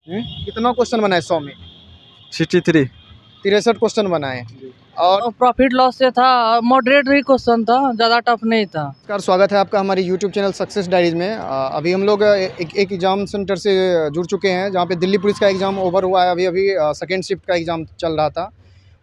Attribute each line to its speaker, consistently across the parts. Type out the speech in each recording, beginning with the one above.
Speaker 1: कितना क्वेश्चन बनाए 100 में?
Speaker 2: 63।
Speaker 1: 63 क्वेश्चन बनाए। और
Speaker 3: प्रॉफिट लॉस से था, मॉडरेट ही क्वेश्चन था, ज़्यादा टफ नहीं था।
Speaker 1: नमस्कार, स्वागत है आपका हमारे यूट्यूब चैनल सक्सेस डायरीज में। अभी हम लोग एक एग्ज़ाम सेंटर से जुड़ चुके हैं जहाँ पे दिल्ली पुलिस का एग्ज़ाम ओवर हुआ है। अभी अभी सेकेंड शिफ्ट का एग्ज़ाम चल रहा था।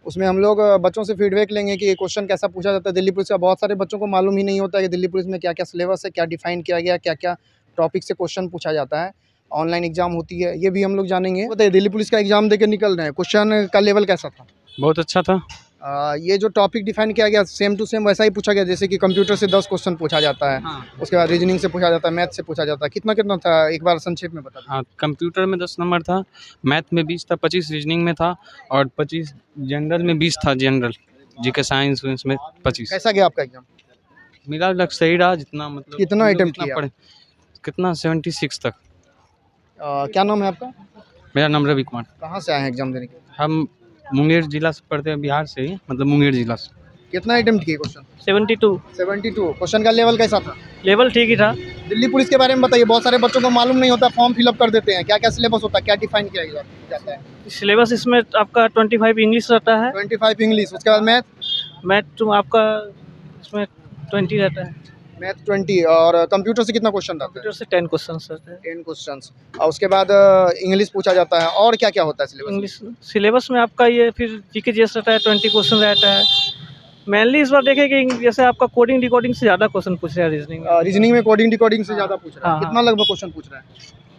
Speaker 1: उसमें हम लोग बच्चों से फीडबैक लेंगे कि क्वेश्चन कैसा पूछा जाता है दिल्ली पुलिस का। बहुत सारे बच्चों को मालूम ही नहीं होता है कि दिल्ली पुलिस में क्या क्या सिलेबस है, क्या डिफाइन किया गया, क्या क्या टॉपिक से क्वेश्चन पूछा जाता है। ऑनलाइन एग्ज़ाम होती है, ये भी हम लोग जानेंगे। बताइए, दिल्ली पुलिस का एग्ज़ाम दे के निकल रहे हैं, क्वेश्चन का लेवल कैसा था?
Speaker 2: बहुत अच्छा था।
Speaker 1: ये जो टॉपिक डिफाइन किया गया सेम टू सेम वैसा ही पूछा गया, जैसे कि कंप्यूटर से 10 क्वेश्चन पूछा जाता है।
Speaker 2: हाँ।
Speaker 1: उसके बाद रीजनिंग से पूछा जाता है, मैथ से पूछा जाता है। कितना कितना था, एक बार संक्षेप में बता दीजिए।
Speaker 2: हाँ, कंप्यूटर में 10 नंबर था, मैथ में 20 था, 25 रीजनिंग में था और 25 जनरल में 20 था। जनरल जीके साइंस में 25।
Speaker 1: कैसा गया आपका एग्जाम?
Speaker 2: मेरा लक्ष्य सही रहा, जितना मतलब
Speaker 1: कितना
Speaker 2: हम लोग
Speaker 1: attempt
Speaker 2: जितना
Speaker 1: किया?
Speaker 2: पढ़े, कितना 76 तक।
Speaker 1: क्या नाम है आपका?
Speaker 2: मेरा नाम रवि कुमार।
Speaker 1: कहाँ से आए हैं एग्जाम देने के लिए?
Speaker 2: हम मुंगेर जिला से पढ़ते हैं, बिहार से ही, मतलब मुंगेर जिला से।
Speaker 1: कितना अटेम्प्ट किए क्वेश्चन?
Speaker 3: 72
Speaker 1: 72। क्वेश्चन का लेवल कैसा था?
Speaker 3: लेवल ठीक ही था।
Speaker 1: दिल्ली पुलिस के बारे में बताइए। बहुत सारे बच्चों को मालूम नहीं होता, फॉर्म फिलअप कर देते हैं। क्या क्या सिलेबस होता है, क्या डिफाइन किया जाता है?
Speaker 3: सिलेबस इसमें आपका 25 इंग्लिश रहता है,
Speaker 1: 25 इंग्लिश, उसके बाद मैथ
Speaker 3: मैथ तो आपका इसमें 20 रहता है,
Speaker 1: 20 और कंप्यूटर से कितना क्वेश्चन रहता है?
Speaker 3: कंप्यूटर से 10 क्वेश्चन रहते हैं।
Speaker 1: 10 क्वेश्चंस। और उसके बाद इंग्लिश पूछा जाता है। और क्या क्या होता है सिलेबस?
Speaker 3: इंग्लिश सिलेबस में आपका ये फिर जीके जीएस रहता है, 20 क्वेश्चन रहता है। मेनली इस बार देखें कि जैसे आपका कोडिंग डिकोडिंग से ज़्यादा क्वेश्चन पूछ रहा है रीजनिंग में।
Speaker 1: रीजनिंग में कोडिंग डिकोडिंग से ज़्यादा पूछ रहा है।
Speaker 3: हाँ,
Speaker 1: कितना लगभग क्वेश्चन पूछ रहा है?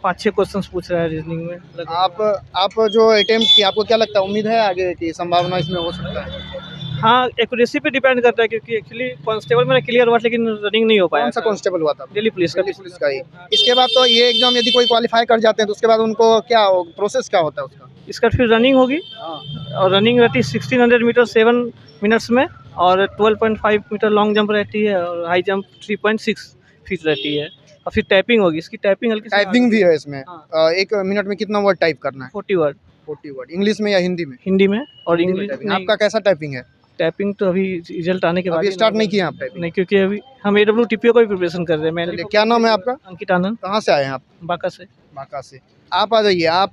Speaker 3: 5-6 क्वेश्चन पूछ रहा है रीजनिंग में लगभग।
Speaker 1: आप जो अटेम्प्ट किया, आपको क्या लगता है, उम्मीद है आगे की संभावना इसमें हो सकता है?
Speaker 3: हाँ, एक्यूरेसी पे डिपेंड करता है, क्योंकि एक्चुअली कांस्टेबल मेरा क्लियर हुआ लेकिन रनिंग नहीं हो पाया।
Speaker 1: कौन सा कांस्टेबल हुआ था?
Speaker 3: दिल्ली पुलिस का।
Speaker 1: दिल्ली पुलिस का ही। इसके बाद तो ये एग्जाम यदि कोई क्वालिफाई कर जाते हैं तो उसके बाद उनको क्या प्रोसेस क्या होता है उसका?
Speaker 3: इसका फिर रनिंग होगी, और रनिंग रहती है 1600 मीटर 7 मिनट्स में, और 12.5 मीटर लॉन्ग जंप रहती है, और हाई जंप 3.6 फीट रहती है। और फिर टाइपिंग होगी, इसकी टाइपिंग हल्की सी
Speaker 1: टाइपिंग भी है इसमें।
Speaker 3: हाँ।
Speaker 1: 1 मिनट में कितना वर्ड टाइप करना है?
Speaker 3: 40 वर्ड
Speaker 1: 40 वर्ड। इंग्लिश में या हिंदी में?
Speaker 3: हिंदी में। और
Speaker 1: हिंदी में
Speaker 3: इंग्लिश
Speaker 1: typing। आपका कैसा टाइपिंग है?
Speaker 3: टाइपिंग तो अभी रिजल्ट आने के बाद
Speaker 1: अभी
Speaker 3: ही
Speaker 1: स्टार्ट
Speaker 3: ना
Speaker 1: नहीं
Speaker 3: होगा।
Speaker 1: किया आप टाइपिंग?
Speaker 3: नहीं, क्योंकि अभी हम AWTPO का भी प्रिपरेशन कर रहे हैं। मैंने
Speaker 1: चलिए, क्या नाम है आपका?
Speaker 3: अंकित आनंद,
Speaker 1: कहाँ से आए हैं आप?
Speaker 3: बांका से।
Speaker 1: बांका से। आप आ जाइए। आप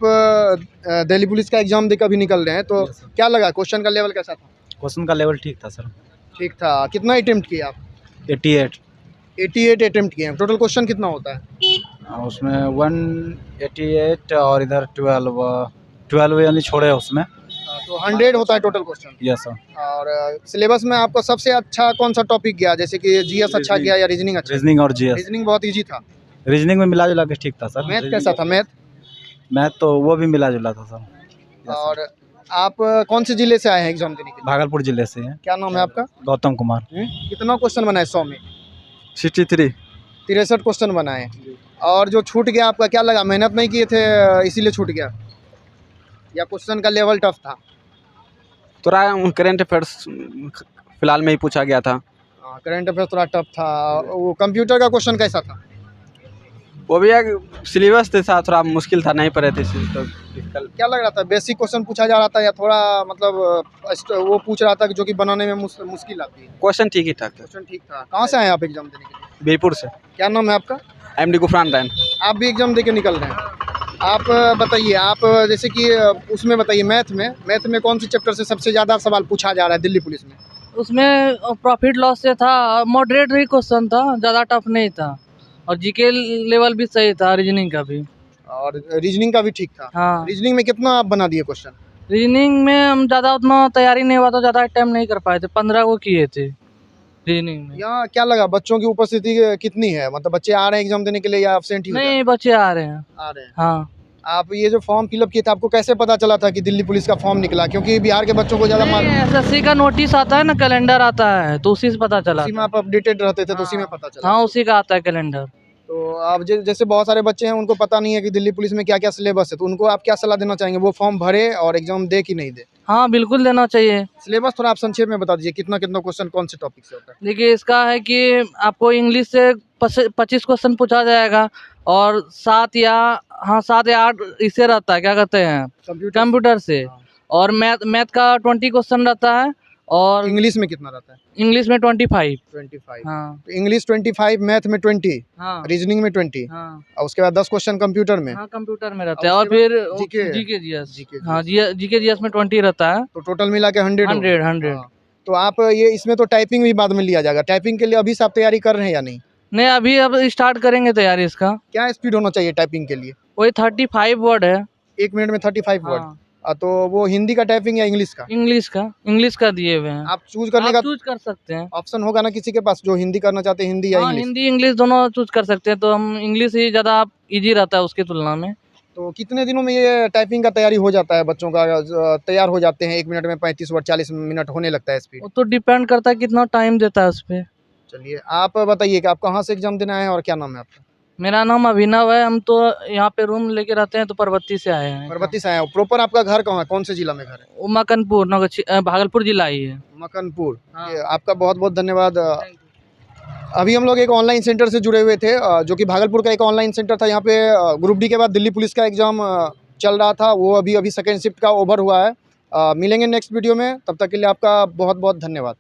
Speaker 1: दिल्ली पुलिस का एग्जाम देकर भी निकल रहे हैं, तो क्या लगा, क्वेश्चन का लेवल कैसा था?
Speaker 4: क्वेश्चन का लेवल ठीक था सर।
Speaker 1: ठीक था। कितना अटेम्प्ट किया आप?
Speaker 4: 88।
Speaker 1: 88 अटेम्प्ट किए हैं। टोटल क्वेश्चन कितना होता है?
Speaker 4: उसमें 188 और इधर 12 यानी छोड़े हैं उसमें।
Speaker 1: तो 100 होता है टोटल क्वेश्चन।
Speaker 4: Yes sir.
Speaker 1: और सिलेबस में आपको सबसे अच्छा कौन सा टॉपिक गया, जैसे कि जीएस अच्छा गया या रीजनिंग अच्छा?
Speaker 4: रीजनिंग और जीएस।
Speaker 1: रीजनिंग बहुत इजी था।
Speaker 4: रीजनिंग में मिला जुला के ठीक था सर।
Speaker 1: मैथ कैसा था?
Speaker 4: मैथ तो वो भी मिला जुला था सर। Yes,
Speaker 1: और आप कौन से जिले से आए हैं एग्जाम देने के लिए?
Speaker 4: भागलपुर जिले से हैं।
Speaker 1: क्या नाम है आपका?
Speaker 4: गौतम कुमार।
Speaker 1: कितना क्वेश्चन बनाए 100 में?
Speaker 2: 63।
Speaker 1: 63 क्वेश्चन बनाए। और जो छूट गया आपका, क्या लगा, मेहनत नहीं किए थे इसीलिए छूट गया, या क्वेश्चन का लेवल टफ था?
Speaker 5: थोड़ा करेंट अफेयर्स फिलहाल में ही पूछा गया था।
Speaker 1: करंट अफेयर थोड़ा टफ था। वो कंप्यूटर का क्वेश्चन कैसा था?
Speaker 5: वो भी एक सिलेबस था, थोड़ा मुश्किल था, नहीं पढ़े थे तो डिफिकल्ट।
Speaker 1: क्या लग रहा था, बेसिक क्वेश्चन पूछा जा रहा था या थोड़ा मतलब वो पूछ रहा था कि जो कि बनाने में मुश्किल आती है?
Speaker 5: क्वेश्चन ठीक ही ठाक था।
Speaker 1: क्वेश्चन ठीक था। कहाँ से आए आप एग्जाम देने के लिए?
Speaker 5: बीरपुर से।
Speaker 1: क्या नाम है आपका?
Speaker 5: MD गुफरान रैन।
Speaker 1: आप भी एग्जाम दे के निकल रहे हैं। आप बताइए, आप जैसे कि उसमें बताइए, मैथ में कौन सी चैप्टर से सबसे ज़्यादा सवाल पूछा जा रहा है दिल्ली पुलिस में?
Speaker 3: उसमें प्रॉफिट लॉस से था, मॉडरेट ही क्वेश्चन था, ज़्यादा टफ नहीं था, और जीके लेवल भी सही था, रीजनिंग का भी।
Speaker 1: और रीजनिंग का भी ठीक था।
Speaker 3: हाँ,
Speaker 1: रीजनिंग में कितना आप बना दिए क्वेश्चन?
Speaker 3: रीजनिंग में हम ज़्यादा उतना तैयारी नहीं हुआ तो ज़्यादा टाइम नहीं कर पाए थे, 15 को किए थे रीजनिंग में।
Speaker 1: यहाँ क्या लगा, बच्चों की उपस्थिति कितनी है, मतलब बच्चे आ रहे हैं एग्जाम देने के लिए या एब्सेंट ही हो
Speaker 3: नहीं, बच्चे आ रहे हैं।
Speaker 1: आ रहे हैं?
Speaker 3: हाँ,
Speaker 1: आप ये जो फॉर्म फिलअप किए थे, आपको कैसे पता चला था कि दिल्ली पुलिस का फॉर्म निकला? क्योंकि बिहार के बच्चों को ज़्यादा मालूम,
Speaker 3: SSC का नोटिस आता है ना, कैलेंडर आता है, तो उसी से पता चला
Speaker 1: उसी में
Speaker 3: था।
Speaker 1: आप अपडेटेड रहते थे तो उसी में पता चला।
Speaker 3: हाँ, उसी का आता है कैलेंडर।
Speaker 1: तो आप जैसे बहुत सारे बच्चे हैं उनको पता नहीं है कि दिल्ली पुलिस में क्या क्या सिलेबस है, तो उनको आप क्या सलाह देना चाहेंगे, वो फॉर्म भरे और एग्जाम दे कि नहीं दे?
Speaker 3: हाँ, बिल्कुल देना चाहिए।
Speaker 1: सिलेबस थोड़ा आप संक्षेप में बता दीजिए, कितना कितना क्वेश्चन कौन से टॉपिक से होता है?
Speaker 3: देखिए, इसका है कि आपको इंग्लिश से 25 क्वेश्चन पूछा जाएगा, और 7 या 8 इससे रहता है, क्या कहते हैं, कंप्यूटर से। और मैथ का 20 क्वेश्चन रहता है,
Speaker 6: और
Speaker 1: इंग्लिश में कितना रहता है?
Speaker 6: इंग्लिश में 25।
Speaker 1: 25।
Speaker 6: हाँ
Speaker 1: तो इंग्लिश 25, मैथ में 20,
Speaker 6: हाँ
Speaker 1: रीजनिंग में 20,
Speaker 6: हाँ
Speaker 1: और उसके बाद 10 क्वेश्चन कंप्यूटर में।
Speaker 6: हाँ कंप्यूटर में रहता है।
Speaker 1: और
Speaker 6: और
Speaker 1: उसके
Speaker 6: फिर
Speaker 1: जीके
Speaker 6: जीके जीएस।
Speaker 1: जीके
Speaker 6: हाँ जीके जीएस में 20 रहता है।
Speaker 1: तो टोटल मिला के 100 हो गया।
Speaker 6: 100।
Speaker 1: हाँ। तो आप ये इसमें तो टाइपिंग भी बाद में लिया जाएगा, टाइपिंग के लिए अभी से आप तैयारी कर रहे हैं या नहीं?
Speaker 6: नहीं अभी अब स्टार्ट करेंगे तैयारी इसका।
Speaker 1: क्या स्पीड होना चाहिए टाइपिंग के लिए?
Speaker 6: वही 35 वर्ड है।
Speaker 1: 1 मिनट में 35 वर्ड।
Speaker 6: हाँ
Speaker 1: तो वो हिंदी का टाइपिंग या इंग्लिश का?
Speaker 6: इंग्लिश का दिए हुए हैं।
Speaker 1: आप चूज करने
Speaker 6: आप
Speaker 1: का
Speaker 6: चूज कर सकते हैं।
Speaker 1: ऑप्शन होगा ना किसी के पास, जो हिंदी करना चाहते हैं, हिंदी या
Speaker 6: हाँ
Speaker 1: इंग्लिश?
Speaker 6: हिंदी इंग्लिश दोनों चूज कर सकते हैं, तो हम इंग्लिश ही ज़्यादा इजी रहता है उसकी तुलना में।
Speaker 1: तो कितने दिनों में ये टाइपिंग का तैयारी हो जाता है बच्चों का? तैयार हो जाते हैं 1 मिनट में 35 वर्ड, 40 मिनट होने लगता है स्पीड?
Speaker 6: वो तो डिपेंड करता है कितना टाइम देता है उस पर।
Speaker 1: चलिए आप बताइए कि आप कहाँ से एग्जाम देना है और क्या नाम है आपका?
Speaker 6: मेरा नाम अभिनव है। हम तो यहाँ पे रूम लेके रहते हैं, तो परबत्ती से आए हैं।
Speaker 1: परबत्ती से आए हो? प्रॉपर आपका घर कहाँ है, कौन से जिला में घर है?
Speaker 6: वो मकनपुर भागलपुर जिला ही है।
Speaker 1: मकनपुर।
Speaker 6: हाँ।
Speaker 1: ये आपका बहुत बहुत धन्यवाद। अभी हम लोग एक ऑनलाइन सेंटर से जुड़े हुए थे, जो कि भागलपुर का एक ऑनलाइन सेंटर था। यहाँ पे ग्रुप डी के बाद दिल्ली पुलिस का एग्ज़ाम चल रहा था, वो अभी सेकेंड शिफ्ट का ओवर हुआ है। मिलेंगे नेक्स्ट वीडियो में, तब तक के लिए आपका बहुत बहुत धन्यवाद।